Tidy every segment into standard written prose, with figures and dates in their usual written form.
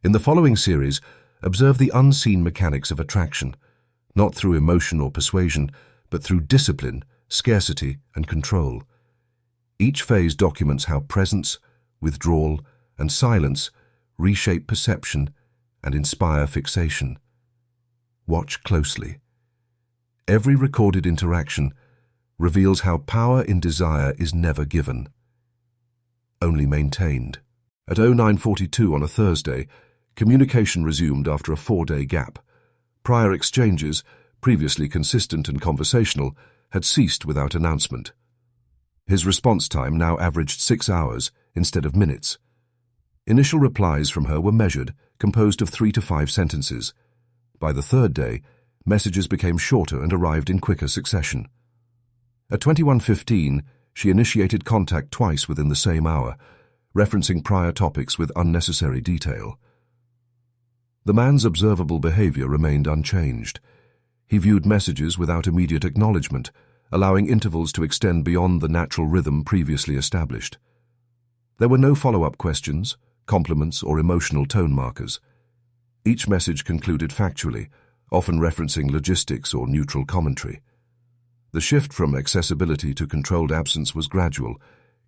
In the following series, observe the unseen mechanics of attraction, not through emotion or persuasion, but through discipline, scarcity, and control. Each phase documents how presence, withdrawal, and silence reshape perception and inspire fixation. Watch closely. Every recorded interaction reveals how power in desire is never given, only maintained. At 09:42 on a Thursday, communication resumed after a 4-day gap. Prior exchanges, previously consistent and conversational, had ceased without announcement. His response time now averaged 6 hours instead of minutes. Initial replies from her were measured, composed of 3 to 5 sentences. By the 3rd day, messages became shorter and arrived in quicker succession. At 21:15, she initiated contact twice within the same hour, referencing prior topics with unnecessary detail. The man's observable behavior remained unchanged. He viewed messages without immediate acknowledgement, allowing intervals to extend beyond the natural rhythm previously established. There were no follow-up questions, compliments, or emotional tone markers. Each message concluded factually, often referencing logistics or neutral commentary. The shift from accessibility to controlled absence was gradual,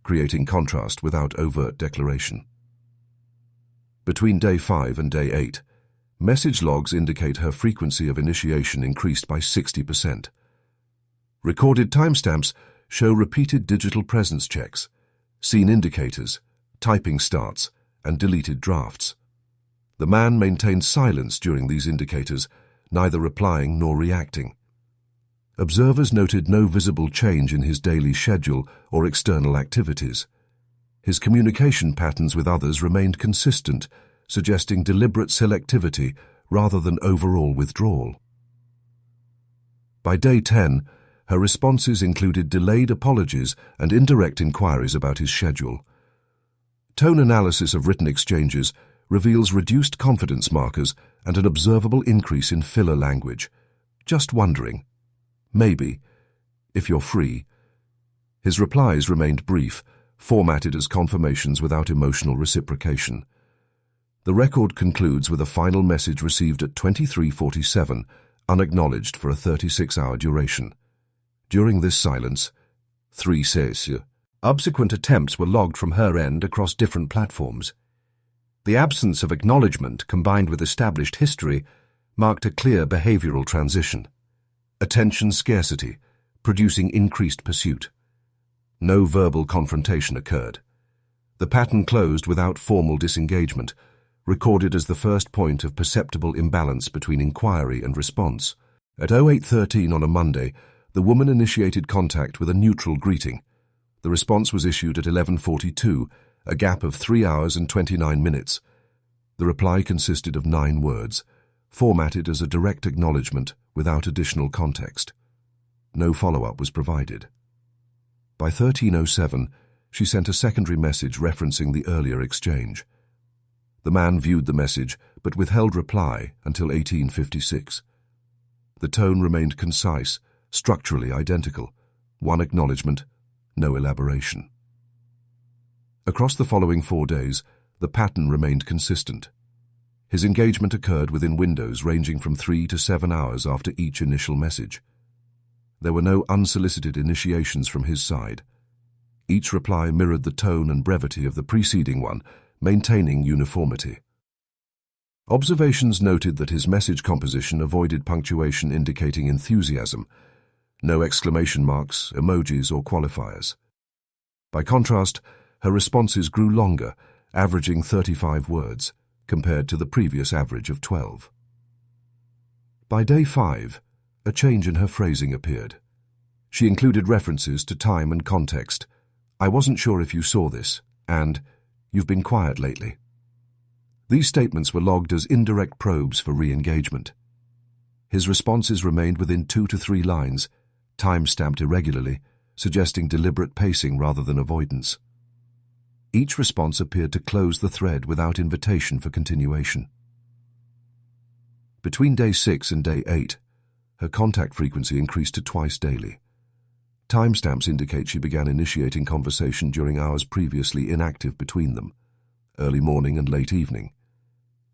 creating contrast without overt declaration. Between day 5 and day 8, message logs indicate her frequency of initiation increased by 60%. Recorded timestamps show repeated digital presence checks, scene indicators, typing starts, and deleted drafts. The man maintained silence during these indicators, neither replying nor reacting. Observers noted no visible change in his daily schedule or external activities. His communication patterns with others remained consistent, suggesting deliberate selectivity rather than overall withdrawal. By day 10, her responses included delayed apologies and indirect inquiries about his schedule. Tone analysis of written exchanges reveals reduced confidence markers and an observable increase in filler language. Just wondering. Maybe, if you're free. His replies remained brief, formatted as confirmations without emotional reciprocation. The record concludes with a final message received at 23:47, unacknowledged for a 36-hour duration. During this silence, 3 subsequent attempts were logged from her end across different platforms. The absence of acknowledgement combined with established history marked a clear behavioral transition. Attention scarcity, producing increased pursuit. No verbal confrontation occurred. The pattern closed without formal disengagement, recorded as the first point of perceptible imbalance between inquiry and response. At 08:13 on a Monday, the woman initiated contact with a neutral greeting. The response was issued at 11:42, a gap of 3 hours and 29 minutes. The reply consisted of 9 words, formatted as a direct acknowledgement without additional context. No follow-up was provided. By 13:07, she sent a secondary message referencing the earlier exchange. The man viewed the message but withheld reply until 18:56. The tone remained concise, structurally identical. One acknowledgement, no elaboration. Across the following 4 days, the pattern remained consistent. His engagement occurred within windows ranging from 3 to 7 hours after each initial message. There were no unsolicited initiations from his side. Each reply mirrored the tone and brevity of the preceding one, maintaining uniformity. Observations noted that his message composition avoided punctuation indicating enthusiasm, no exclamation marks, emojis, or qualifiers. By contrast, her responses grew longer, averaging 35 words, compared to the previous average of 12. By day 5, a change in her phrasing appeared. She included references to time and context. "I wasn't sure if you saw this," and "You've been quiet lately." These statements were logged as indirect probes for re-engagement. His responses remained within 2 to 3 lines, time-stamped irregularly, suggesting deliberate pacing rather than avoidance. Each response appeared to close the thread without invitation for continuation. Between day 6 and day 8, her contact frequency increased to twice daily. Timestamps indicate she began initiating conversation during hours previously inactive between them, early morning and late evening.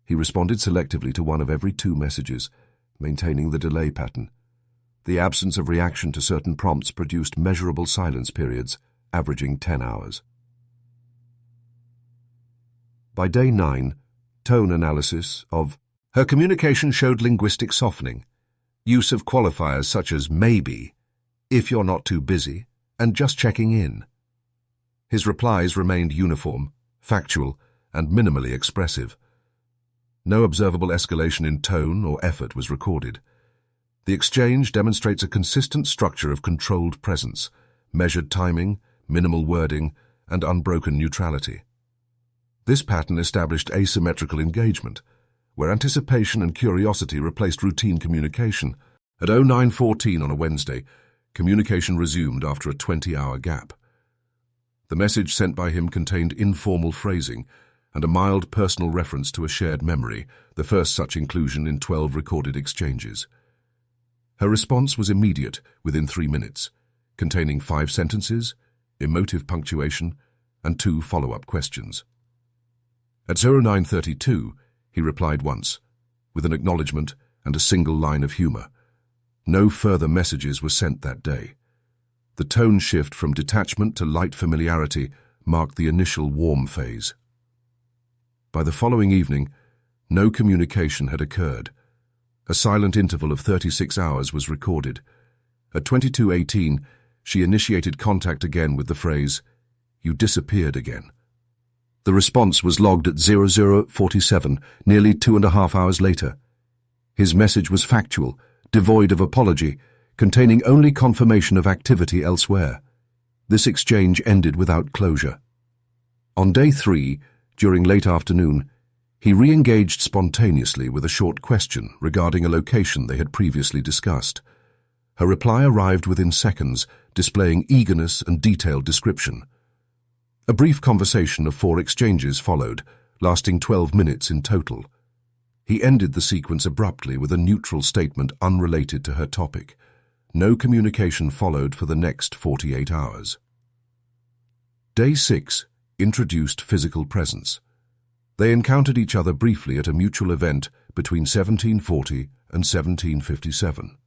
He responded selectively to one of every 2 messages, maintaining the delay pattern. The absence of reaction to certain prompts produced measurable silence periods, averaging 10 hours. By day 9, tone analysis of her communication showed linguistic softening, use of qualifiers such as maybe, if you're not too busy, and just checking in. His replies remained uniform, factual, and minimally expressive. No observable escalation in tone or effort was recorded. The exchange demonstrates a consistent structure of controlled presence, measured timing, minimal wording, and unbroken neutrality. This pattern established asymmetrical engagement, where anticipation and curiosity replaced routine communication. At 09:14 on a Wednesday, communication resumed after a 20-hour gap. The message sent by him contained informal phrasing and a mild personal reference to a shared memory, the first such inclusion in 12 recorded exchanges. Her response was immediate, within 3 minutes, containing 5 sentences, emotive punctuation, and 2 follow-up questions. At 09:32, he replied once, with an acknowledgement and a single line of humor. No further messages were sent that day. The tone shift from detachment to light familiarity marked the initial warm phase. By the following evening, no communication had occurred. A silent interval of 36 hours was recorded. At 22:18, she initiated contact again with the phrase, "You disappeared again." The response was logged at 00:47, nearly 2.5 hours later. His message was factual, devoid of apology, containing only confirmation of activity elsewhere. This exchange ended without closure. On day 3, during late afternoon, he re-engaged spontaneously with a short question regarding a location they had previously discussed. Her reply arrived within seconds, displaying eagerness and detailed description. A brief conversation of 4 exchanges followed, lasting 12 minutes in total. He ended the sequence abruptly with a neutral statement unrelated to her topic. No communication followed for the next 48 hours. Day 6 introduced physical presence. They encountered each other briefly at a mutual event between 1740 and 1757.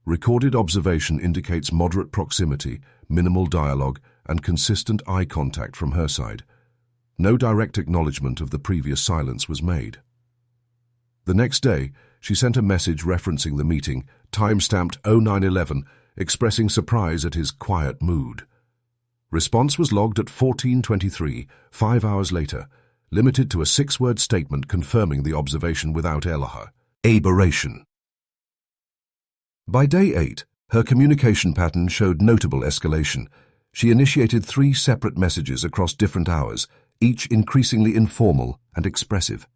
Recorded observation indicates moderate proximity, minimal dialogue, and consistent eye contact from her side. No direct acknowledgement of the previous silence was made. The next day, she sent a message referencing the meeting, time-stamped 09:11, expressing surprise at his quiet mood. Response was logged at 14:23, 5 hours later, limited to a 6-word statement confirming the observation without aberration. By day 8, her communication pattern showed notable escalation. She initiated 3 separate messages across different hours, each increasingly informal and expressive.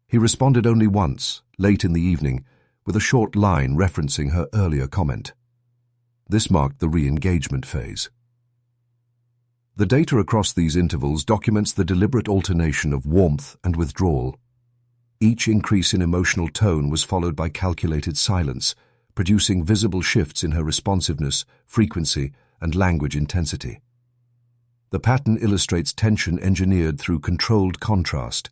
He responded only once, late in the evening, with a short line referencing her earlier comment. This marked the re-engagement phase. The data across these intervals documents the deliberate alternation of warmth and withdrawal. Each increase in emotional tone was followed by calculated silence, producing visible shifts in her responsiveness, frequency, and language intensity. The pattern illustrates tension engineered through controlled contrast,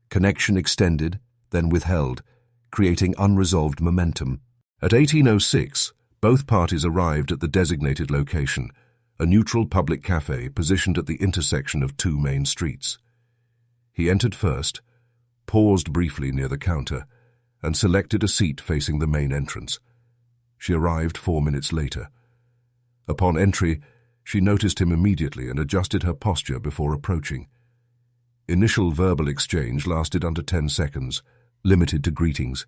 connection extended, then withheld, creating unresolved momentum. At 18:06, both parties arrived at the designated location, a neutral public cafe positioned at the intersection of 2 main streets. He entered first, paused briefly near the counter, and selected a seat facing the main entrance. She arrived 4 minutes later. Upon entry, she noticed him immediately and adjusted her posture before approaching. Initial verbal exchange lasted under 10 seconds, limited to greetings.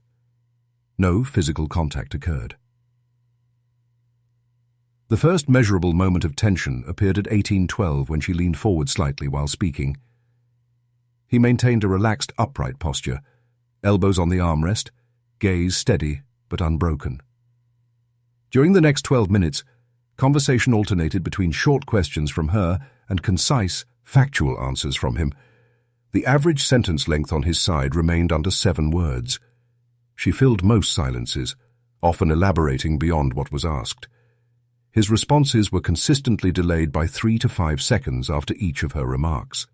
No physical contact occurred. The first measurable moment of tension appeared at 18:12 when she leaned forward slightly while speaking. He maintained a relaxed, upright posture, elbows on the armrest, gaze steady but unbroken. During the next 12 minutes, conversation alternated between short questions from her and concise, factual answers from him. The average sentence length on his side remained under 7 words. She filled most silences, often elaborating beyond what was asked. His responses were consistently delayed by 3 to 5 seconds after each of her remarks.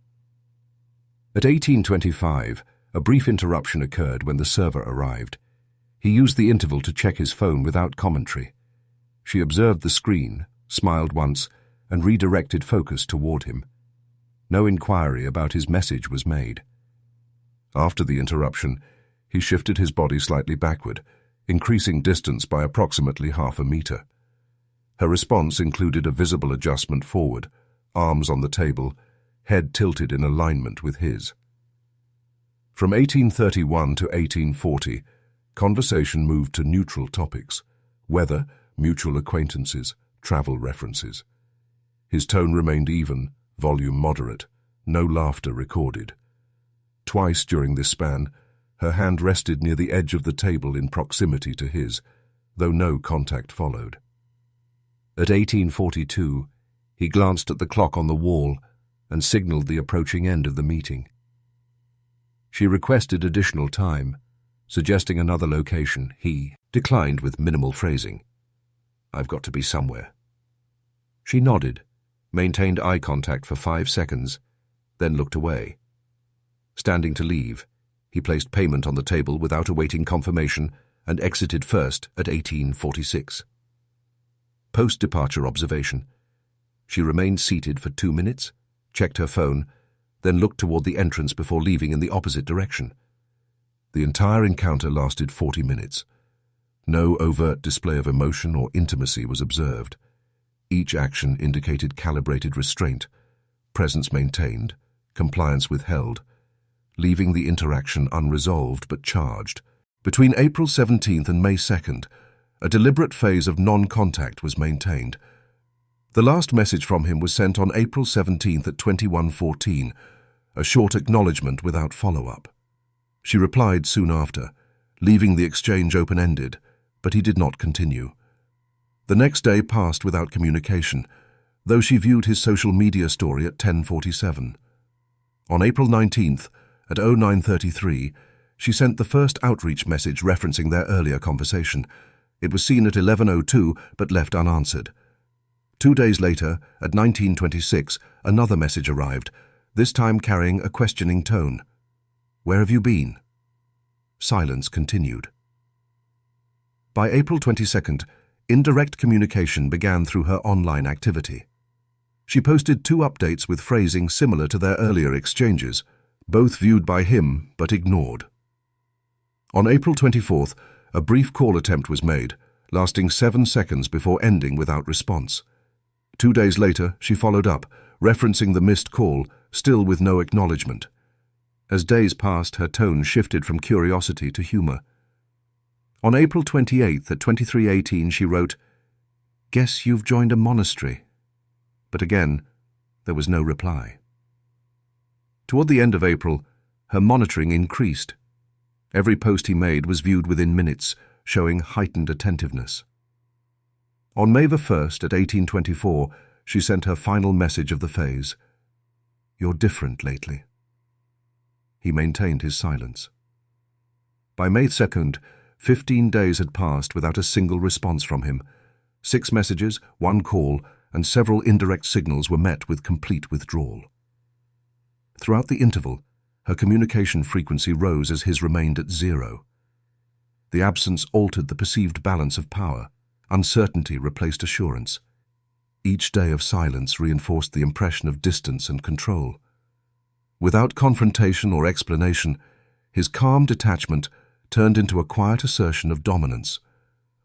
At 18:25, A brief interruption occurred when the server arrived. He used the interval to check his phone without commentary. She observed the screen, smiled once, and redirected focus toward him. No inquiry about his message was made. After the interruption, he shifted his body slightly backward, increasing distance by approximately half a meter. Her response included a visible adjustment forward, arms on the table, head tilted in alignment with his. From 1831 to 1840, conversation moved to neutral topics: weather, mutual acquaintances, travel references. His tone remained even, volume moderate, no laughter recorded. Twice during this span, her hand rested near the edge of the table in proximity to his, though no contact followed. At 1842, he glanced at the clock on the wall and signaled the approaching end of the meeting. She requested additional time, suggesting another location. He declined with minimal phrasing. "I've got to be somewhere." She nodded, maintained eye contact for 5 seconds, then looked away. Standing to leave, he placed payment on the table without awaiting confirmation and exited first at 1846. Post-departure observation. She remained seated for 2 minutes, checked her phone, then looked toward the entrance before leaving in the opposite direction. The entire encounter lasted 40 minutes. No overt display of emotion or intimacy was observed. Each action indicated calibrated restraint, presence maintained, compliance withheld, leaving the interaction unresolved but charged. Between April 17th and May 2nd, a deliberate phase of non-contact was maintained. The last message from him was sent on April 17th at 21:14, a short acknowledgement without follow-up. She replied soon after, leaving the exchange open-ended, but he did not continue. The next day passed without communication, though she viewed his social media story at 10:47. On April 19th, at 09:33, she sent the first outreach message referencing their earlier conversation. It was seen at 11:02 but left unanswered. 2 days later, at 19:26, another message arrived, this time carrying a questioning tone. "Where have you been?" Silence continued. By April 22nd, indirect communication began through her online activity. She posted 2 updates with phrasing similar to their earlier exchanges, both viewed by him but ignored. On April 24th, a brief call attempt was made, lasting 7 seconds before ending without response. 2 days later, she followed up, referencing the missed call, still with no acknowledgement. As days passed, her tone shifted from curiosity to humor. On April 28th at 23:18, she wrote, "Guess you've joined a monastery." But again, there was no reply. Toward the end of April, her monitoring increased. Every post he made was viewed within minutes, showing heightened attentiveness. On May the 1st at 1824, she sent her final message of the phase. "You're different lately." He maintained his silence. By May 2nd, 15 days had passed without a single response from him. 6 messages, 1 call, and several indirect signals were met with complete withdrawal. Throughout the interval, her communication frequency rose as his remained at 0. The absence altered the perceived balance of power. Uncertainty replaced assurance. Each day of silence reinforced the impression of distance and control. Without confrontation or explanation, his calm detachment turned into a quiet assertion of dominance,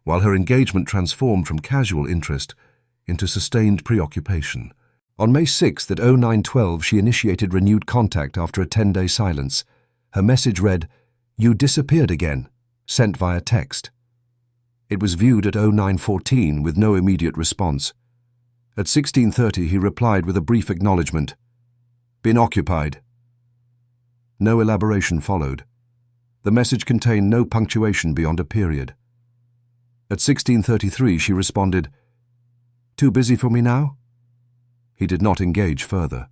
while her engagement transformed from casual interest into sustained preoccupation. On May 6th at 09:12, she initiated renewed contact after a 10-day silence. Her message read, "You disappeared again," sent via text. It was viewed at 09:14 with no immediate response. At 16:30, he replied with a brief acknowledgement, "Been occupied." No elaboration followed. The message contained no punctuation beyond a period. At 16:33, she responded, "Too busy for me now?" He did not engage further.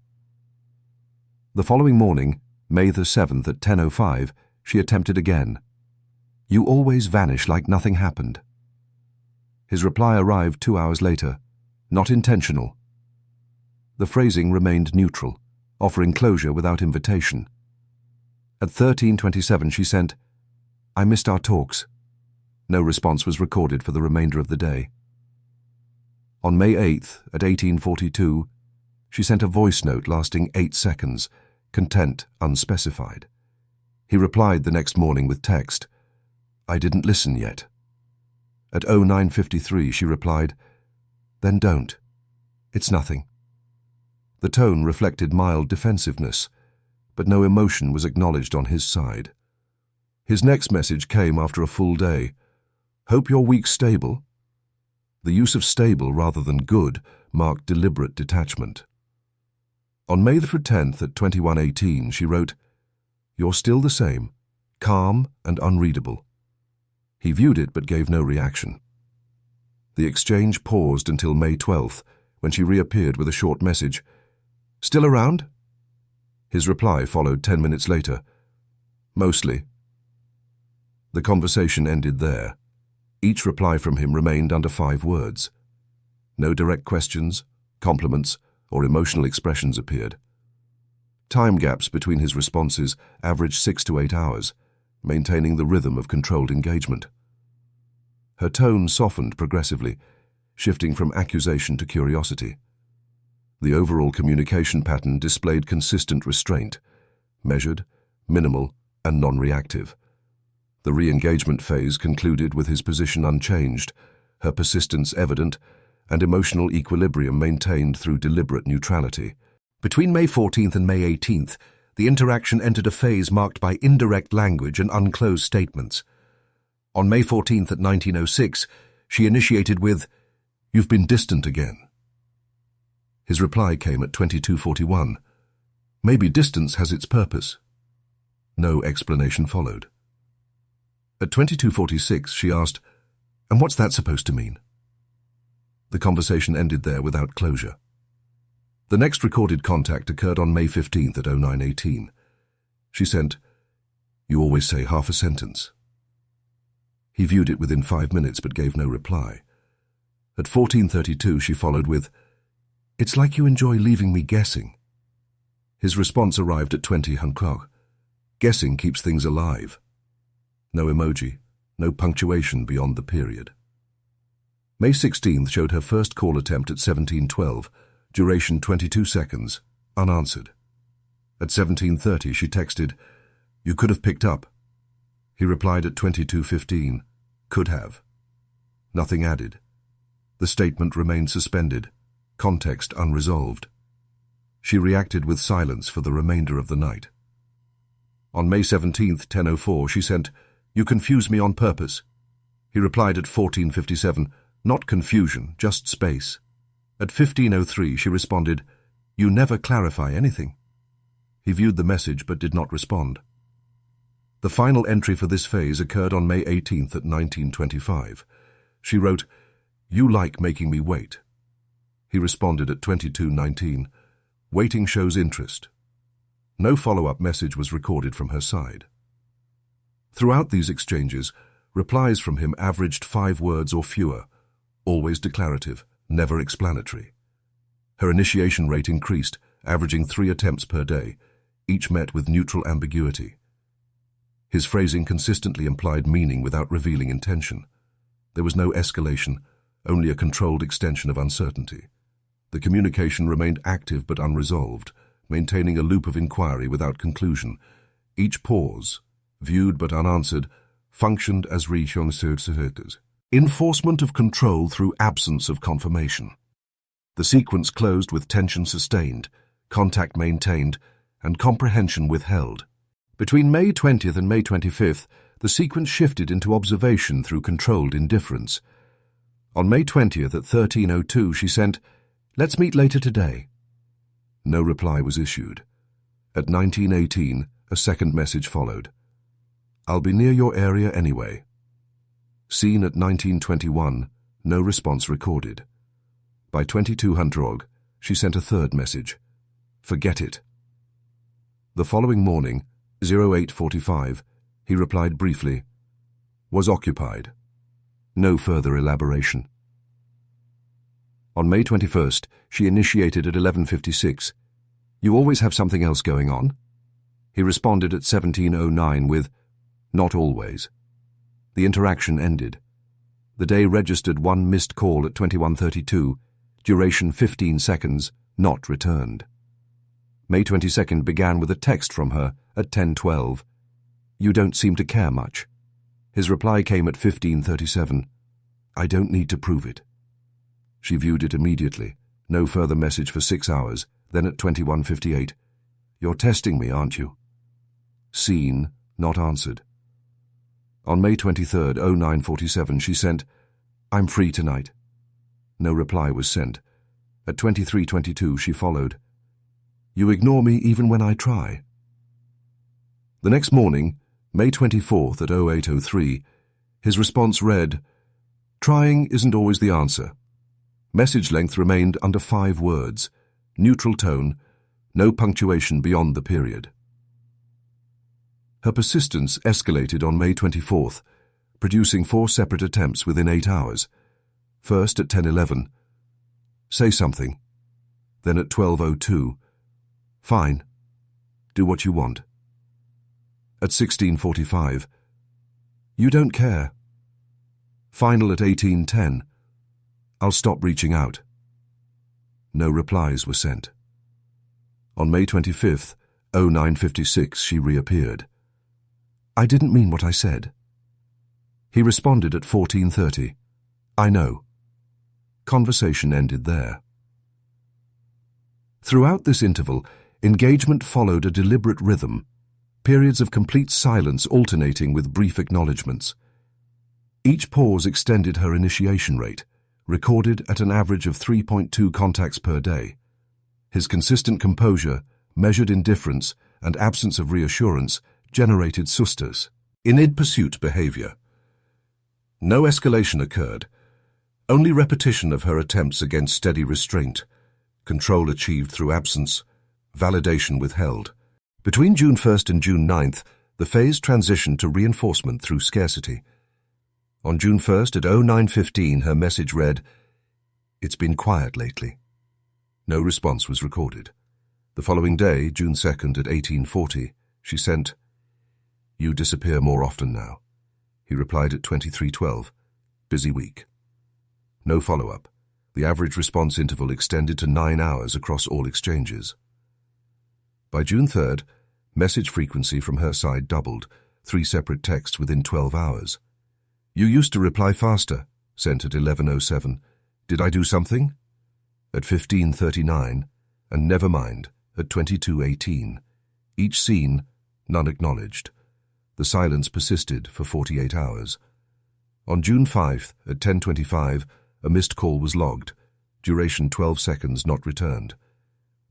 The following morning, May the 7th at 10:05, she attempted again. "You always vanish like nothing happened." His reply arrived 2 hours later, "Not intentional." The phrasing remained neutral, offering closure without invitation. At 13:27 she sent, "I missed our talks." No response was recorded for the remainder of the day. On May 8th, at 18:42, she sent a voice note lasting 8 seconds, content unspecified. He replied the next morning with text, "I didn't listen yet." At 09:53 she replied, "Then don't. It's nothing." The tone reflected mild defensiveness, but no emotion was acknowledged on his side. His next message came after a full day. "Hope your week's stable." The use of stable rather than good marked deliberate detachment. On May the 10th at 21:18 she wrote, "You're still the same, calm and unreadable." He viewed it but gave no reaction. The exchange paused until May 12th, when she reappeared with a short message, "Still around?" His reply followed 10 minutes later, "Mostly." The conversation ended there. Each reply from him remained under 5 words. No direct questions, compliments, or emotional expressions appeared. Time gaps between his responses averaged 6 to 8 hours, maintaining the rhythm of controlled engagement. Her tone softened progressively, shifting from accusation to curiosity. The overall communication pattern displayed consistent restraint, measured, minimal, and non-reactive. The re-engagement phase concluded with his position unchanged, her persistence evident, and emotional equilibrium maintained through deliberate neutrality. Between May 14th and May 18th, the interaction entered a phase marked by indirect language and unclosed statements. On May 14th at 19:06, she initiated with, "You've been distant again." His reply came at 22:41. "Maybe distance has its purpose." No explanation followed. At 22:46, she asked, "And what's that supposed to mean?" The conversation ended there without closure. The next recorded contact occurred on May 15th at 09:18. She sent, "You always say half a sentence." He viewed it within 5 minutes but gave no reply. At 14:32, she followed with, "It's like you enjoy leaving me guessing." His response arrived at 20 o'clock. "Guessing keeps things alive." No emoji, no punctuation beyond the period. May 16th showed her first call attempt at 17:12, duration 22 seconds, unanswered. At 17:30 she texted, "You could have picked up." He replied at 22:15, "Could have." Nothing added. The statement remained suspended, context unresolved. She reacted with silence for the remainder of the night. On May 17th, 10:04, she sent, "You confuse me on purpose." He replied at 14:57, "Not confusion, just space." At 15:03, she responded, "You never clarify anything." He viewed the message but did not respond. The final entry for this phase occurred on May 18th at 19:25. She wrote, "You like making me wait." He responded at 22:19, "Waiting shows interest." No follow-up message was recorded from her side. Throughout these exchanges, replies from him averaged 5 words or fewer, always declarative, never explanatory. Her initiation rate increased, averaging 3 attempts per day, each met with neutral ambiguity. His phrasing consistently implied meaning without revealing intention. There was no escalation, only a controlled extension of uncertainty. The communication remained active but unresolved, maintaining a loop of inquiry without conclusion. Each pause, viewed but unanswered, functioned as restraint. Enforcement of control through absence of confirmation. The sequence closed with tension sustained, contact maintained, and comprehension withheld. Between May 20th and May 25th, the sequence shifted into observation through controlled indifference. On May 20th at 13:02, she sent, "Let's meet later today." No reply was issued. At 19:18, a second message followed. "I'll be near your area anyway." Seen at 19:21, no response recorded. By 2200, she sent a third message. "Forget it." The following morning, 08:45, he replied briefly, "Was occupied." No further elaboration. On May 21st, she initiated at 11:56. "You always have something else going on?" He responded at 17:09 with, "Not always." The interaction ended. The day registered one missed call at 21:32, duration 15 seconds, not returned. May 22nd began with a text from her at 10:12. "You don't seem to care much." His reply came at 15:37. "I don't need to prove it." She viewed it immediately. No further message for 6 hours. Then at 21:58, "You're testing me, aren't you?" Seen, not answered. On May 23rd, 09:47, she sent, "I'm free tonight." No reply was sent. At 23:22, she followed, "You ignore me even when I try." The next morning, May 24th at 08:03, his response read, "Trying isn't always the answer." Message length remained under 5 words, neutral tone, no punctuation beyond the period. Her persistence escalated on May 24th, producing 4 separate attempts within 8 hours. First at 10:11, "Say something." Then at 12:02, "Fine. Do what you want." At 16:45, "You don't care." Final at 18:10, "I'll stop reaching out." No replies were sent. On May 25th, 09:56, she reappeared. "I didn't mean what I said." He responded at 14:30, "I know." Conversation ended there. Throughout this interval, engagement followed a deliberate rhythm, periods of complete silence alternating with brief acknowledgements. Each pause extended her initiation rate, recorded at an average of 3.2 contacts per day. His consistent composure, measured indifference, and absence of reassurance generated sustas, inid pursuit behavior. No escalation occurred, only repetition of her attempts against steady restraint, control achieved through absence, validation withheld. Between June 1st and June 9th, the phase transitioned to reinforcement through scarcity. On June 1st at 09:15, her message read, "It's been quiet lately." No response was recorded. The following day, June 2nd at 18:40, she sent, "You disappear more often now." He replied at 23:12, "Busy week." No follow-up. The average response interval extended to 9 hours across all exchanges. By June 3rd, message frequency from her side doubled, 3 separate texts within 12 hours. "You used to reply faster," sent at 11:07. "Did I do something?" At 15:39, and never mind, at 22:18. Each seen, none acknowledged. The silence persisted for 48 hours. On June 5th, at 10:25, a missed call was logged, duration 12 seconds not returned.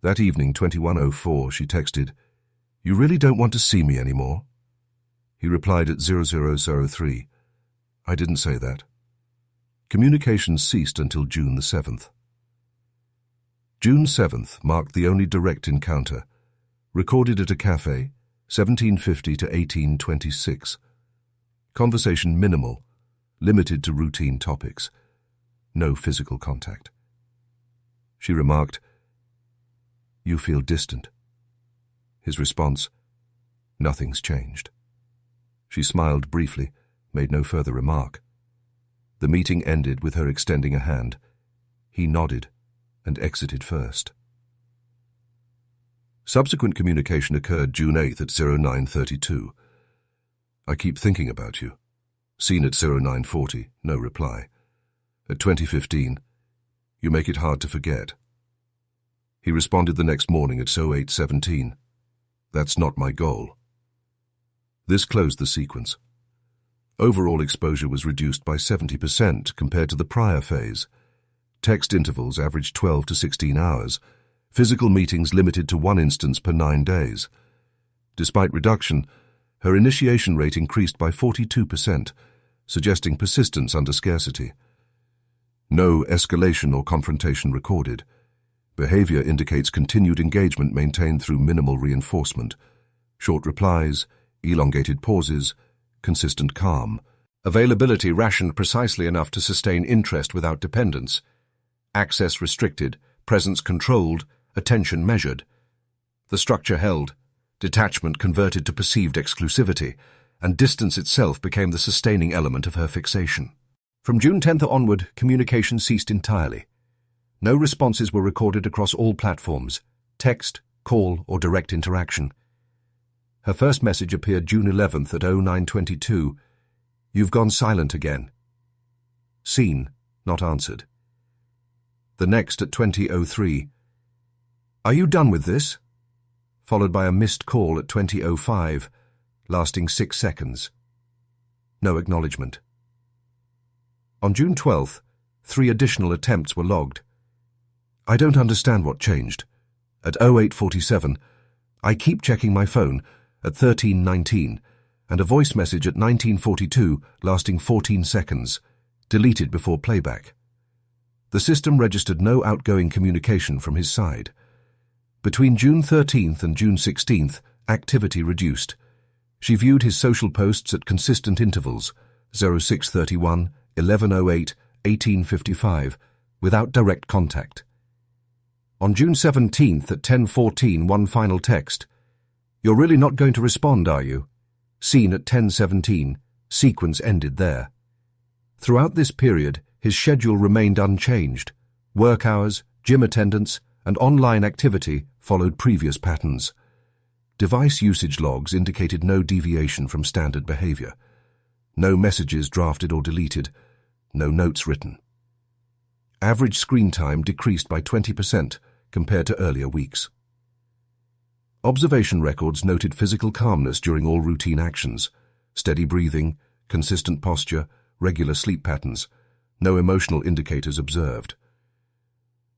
That evening, 21:04, she texted, "You really don't want to see me anymore?" He replied at 00:03, "I didn't say that." Communication ceased until June the 7th. June 7th marked the only direct encounter, recorded at a cafe, 17:50 to 18:26. Conversation minimal, limited to routine topics. No physical contact. She remarked, "You feel distant." His response, "Nothing's changed." She smiled briefly, made no further remark. The meeting ended with her extending a hand. He nodded and exited first. Subsequent communication occurred June 8th at 09:32. "I keep thinking about you." Seen at 09:40, no reply. At 20:15, "You make it hard to forget." He responded the next morning at 08:17, "That's not my goal." This closed the sequence. Overall exposure was reduced by 70% compared to the prior phase. Text intervals averaged 12 to 16 hours. Physical meetings limited to 1 instance per 9 days. Despite reduction, her initiation rate increased by 42%, suggesting persistence under scarcity. No escalation or confrontation recorded. Behavior indicates continued engagement maintained through minimal reinforcement. Short replies, elongated pauses, consistent calm. Availability rationed precisely enough to sustain interest without dependence. Access restricted, presence controlled, attention measured. The structure held. Detachment converted to perceived exclusivity, and distance itself became the sustaining element of her fixation. From June 10th onward, communication ceased entirely. No responses were recorded across all platforms, text, call, or direct interaction. Her first message appeared June 11th at 09:22. "You've gone silent again." Seen, not answered. The next at 20:03. "Are you done with this?" Followed by a missed call at 20:05, lasting 6 seconds. No acknowledgement. On June 12th, 3 additional attempts were logged. "I don't understand what changed." At 08:47, "I keep checking my phone," at 13:19, and a voice message at 19:42 lasting 14 seconds, deleted before playback. The system registered no outgoing communication from his side. Between June 13th and June 16th, activity reduced. She viewed his social posts at consistent intervals, 06:31, 11:08, 18:55, without direct contact. On June 17th at 10:14, one final text. "You're really not going to respond, are you?" Seen at 10:17, sequence ended there. Throughout this period, his schedule remained unchanged. Work hours, gym attendance, and online activity followed previous patterns. Device usage logs indicated no deviation from standard behavior. No messages drafted or deleted, no notes written. Average screen time decreased by 20% compared to earlier weeks. Observation records noted physical calmness during all routine actions, steady breathing, consistent posture, regular sleep patterns, no emotional indicators observed.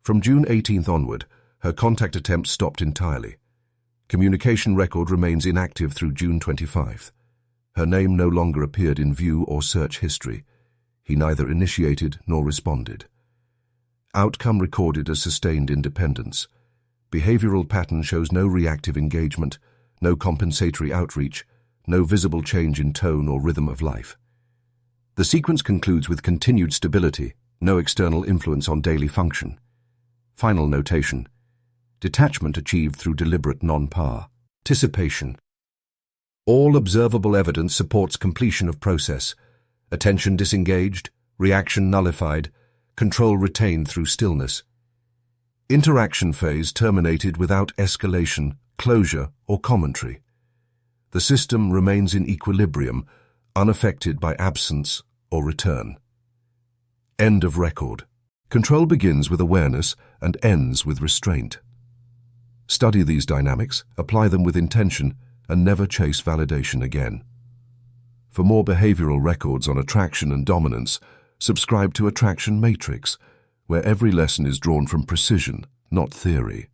From June 18th onward, her contact attempts stopped entirely. Communication record remains inactive through June 25th. Her name no longer appeared in view or search history. He neither initiated nor responded. Outcome recorded as sustained independence. Behavioral pattern shows no reactive engagement, no compensatory outreach, no visible change in tone or rhythm of life. The sequence concludes with continued stability, no external influence on daily function. Final notation. Detachment achieved through deliberate non-par. Dissipation. All observable evidence supports completion of process. Attention disengaged, reaction nullified, control retained through stillness. Interaction phase terminated without escalation, closure, or commentary. The system remains in equilibrium, unaffected by absence or return. End of record. Control begins with awareness and ends with restraint. Study these dynamics, apply them with intention, and never chase validation again. For more behavioral records on attraction and dominance, subscribe to Attraction Matrix, where every lesson is drawn from precision, not theory.